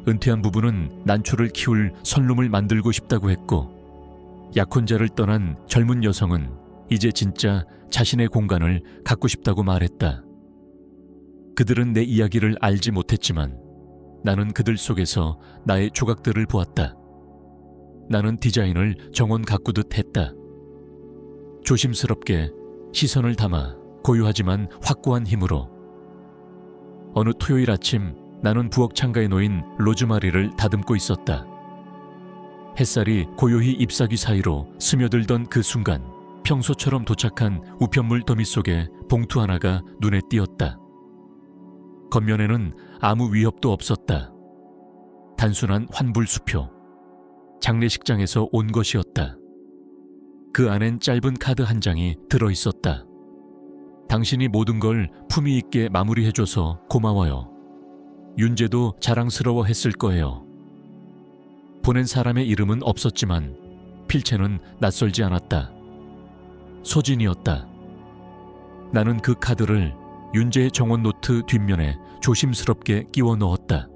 은퇴한 부부는 난초를 키울 선룸을 만들고 싶다고 했고 약혼자를 떠난 젊은 여성은 이제 진짜 자신의 공간을 갖고 싶다고 말했다. 그들은 내 이야기를 알지 못했지만 나는 그들 속에서 나의 조각들을 보았다. 나는 디자인을 정원 가꾸듯 했다. 조심스럽게 시선을 담아 고요하지만 확고한 힘으로. 어느 토요일 아침 나는 부엌 창가에 놓인 로즈마리를 다듬고 있었다. 햇살이 고요히 잎사귀 사이로 스며들던 그 순간 평소처럼 도착한 우편물 더미 속에 봉투 하나가 눈에 띄었다. 겉면에는 아무 위협도 없었다. 단순한 환불수표. 장례식장에서 온 것이었다. 그 안엔 짧은 카드 한 장이 들어있었다. 당신이 모든 걸 품위 있게 마무리해줘서 고마워요. 윤재도 자랑스러워했을 거예요. 보낸 사람의 이름은 없었지만 필체는 낯설지 않았다. 소진이었다. 나는 그 카드를 윤재의 정원 노트 뒷면에 조심스럽게 끼워 넣었다.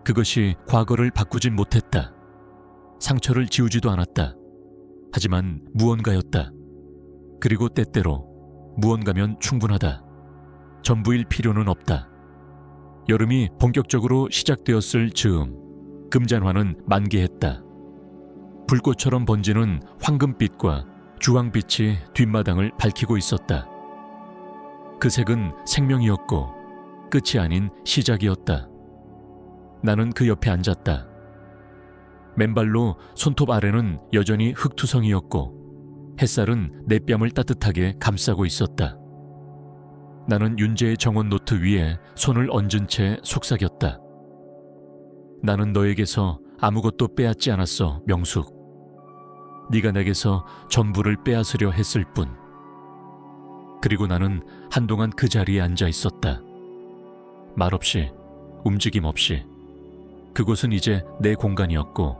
그것이 과거를 바꾸진 못했다. 상처를 지우지도 않았다. 하지만 무언가였다. 그리고 때때로 무언가면 충분하다. 전부일 필요는 없다. 여름이 본격적으로 시작되었을 즈음 금잔화는 만개했다. 불꽃처럼 번지는 황금빛과 주황빛이 뒷마당을 밝히고 있었다. 그 색은 생명이었고 끝이 아닌 시작이었다. 나는 그 옆에 앉았다. 맨발로 손톱 아래는 여전히 흙투성이었고 햇살은 내 뺨을 따뜻하게 감싸고 있었다. 나는 윤재의 정원 노트 위에 손을 얹은 채 속삭였다. 나는 너에게서 아무것도 빼앗지 않았어, 명숙. 네가 내게서 전부를 빼앗으려 했을 뿐. 그리고 나는 한동안 그 자리에 앉아 있었다. 말없이, 움직임 없이. 그곳은 이제 내 공간이었고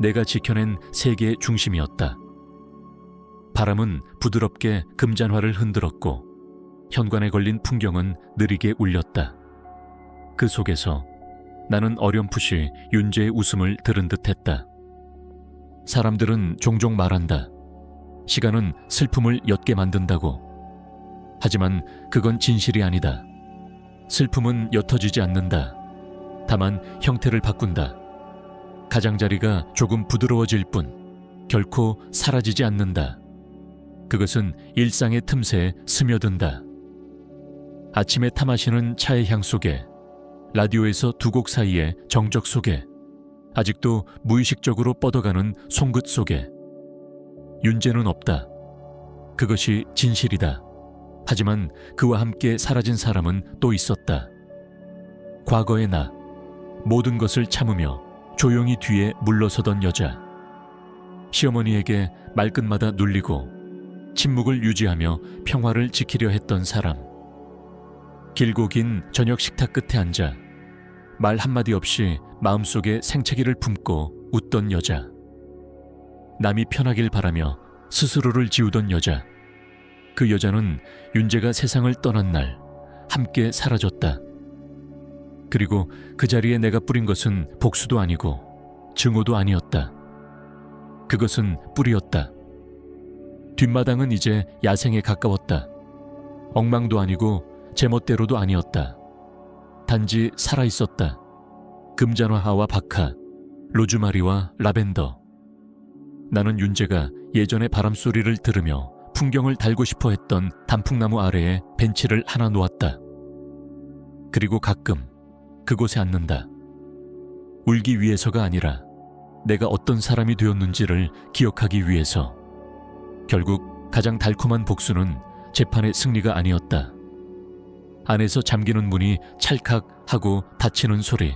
내가 지켜낸 세계의 중심이었다. 바람은 부드럽게 금잔화를 흔들었고 현관에 걸린 풍경은 느리게 울렸다. 그 속에서 나는 어렴풋이 윤재의 웃음을 들은 듯했다. 사람들은 종종 말한다. 시간은 슬픔을 옅게 만든다고. 하지만 그건 진실이 아니다. 슬픔은 옅어지지 않는다. 다만 형태를 바꾼다. 가장자리가 조금 부드러워질 뿐 결코 사라지지 않는다. 그것은 일상의 틈새에 스며든다. 아침에 타 마시는 차의 향 속에, 라디오에서 두 곡 사이의 정적 속에, 아직도 무의식적으로 뻗어가는 송긋 속에. 윤재는 없다. 그것이 진실이다. 하지만 그와 함께 사라진 사람은 또 있었다. 과거의 나, 모든 것을 참으며 조용히 뒤에 물러서던 여자. 시어머니에게 말끝마다 눌리고 침묵을 유지하며 평화를 지키려 했던 사람. 길고 긴 저녁 식탁 끝에 앉아 말 한마디 없이 마음속에 생채기를 품고 웃던 여자. 남이 편하길 바라며 스스로를 지우던 여자. 그 여자는 윤재가 세상을 떠난 날 함께 사라졌다. 그리고 그 자리에 내가 뿌린 것은 복수도 아니고 증오도 아니었다. 그것은 뿌리였다. 뒷마당은 이제 야생에 가까웠다. 엉망도 아니고 제멋대로도 아니었다. 단지 살아있었다. 금잔화와 박하, 로즈마리와 라벤더. 나는 윤재가 예전의 바람소리를 들으며 풍경을 달고 싶어 했던 단풍나무 아래에 벤치를 하나 놓았다. 그리고 가끔 그곳에 앉는다. 울기 위해서가 아니라 내가 어떤 사람이 되었는지를 기억하기 위해서. 결국 가장 달콤한 복수는 재판의 승리가 아니었다. 안에서 잠기는 문이 찰칵 하고 닫히는 소리.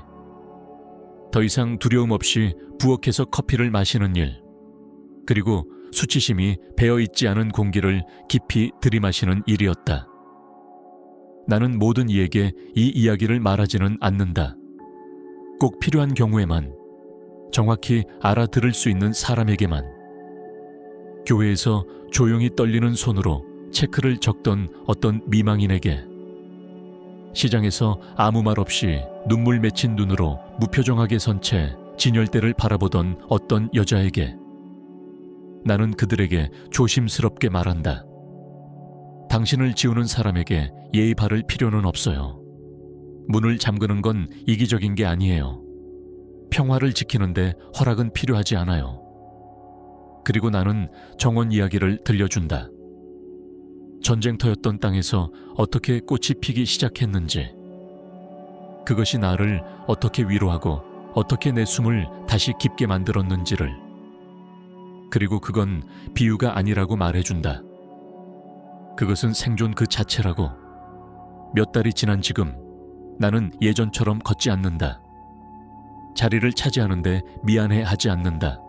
더 이상 두려움 없이 부엌에서 커피를 마시는 일. 그리고 수치심이 배어있지 않은 공기를 깊이 들이마시는 일이었다. 나는 모든 이에게 이 이야기를 말하지는 않는다. 꼭 필요한 경우에만, 정확히 알아들을 수 있는 사람에게만. 교회에서 조용히 떨리는 손으로 체크를 적던 어떤 미망인에게, 시장에서 아무 말 없이 눈물 맺힌 눈으로 무표정하게 선 채 진열대를 바라보던 어떤 여자에게. 나는 그들에게 조심스럽게 말한다. 당신을 지우는 사람에게 예의 바를 필요는 없어요. 문을 잠그는 건 이기적인 게 아니에요. 평화를 지키는데 허락은 필요하지 않아요. 그리고 나는 정원 이야기를 들려준다. 전쟁터였던 땅에서 어떻게 꽃이 피기 시작했는지, 그것이 나를 어떻게 위로하고 어떻게 내 숨을 다시 깊게 만들었는지를. 그리고 그건 비유가 아니라고 말해준다. 그것은 생존 그 자체라고. 몇 달이 지난 지금 나는 예전처럼 걷지 않는다. 자리를 차지하는데 미안해하지 않는다.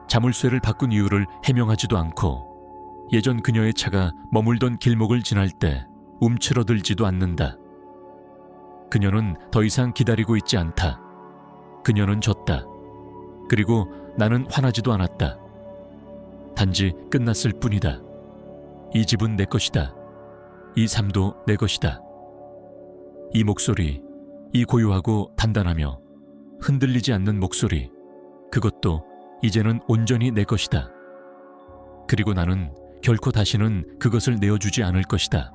자물쇠를 바꾼 이유를 해명하지도 않고 예전 그녀의 차가 머물던 길목을 지날 때 움츠러들지도 않는다. 그녀는 더 이상 기다리고 있지 않다. 그녀는 졌다. 그리고 나는 화나지도 않았다. 단지 끝났을 뿐이다. 이 집은 내 것이다. 이 삶도 내 것이다. 이 목소리, 이 고요하고 단단하며 흔들리지 않는 목소리, 그것도 이제는 온전히 내 것이다. 그리고 나는 결코 다시는 그것을 내어주지 않을 것이다.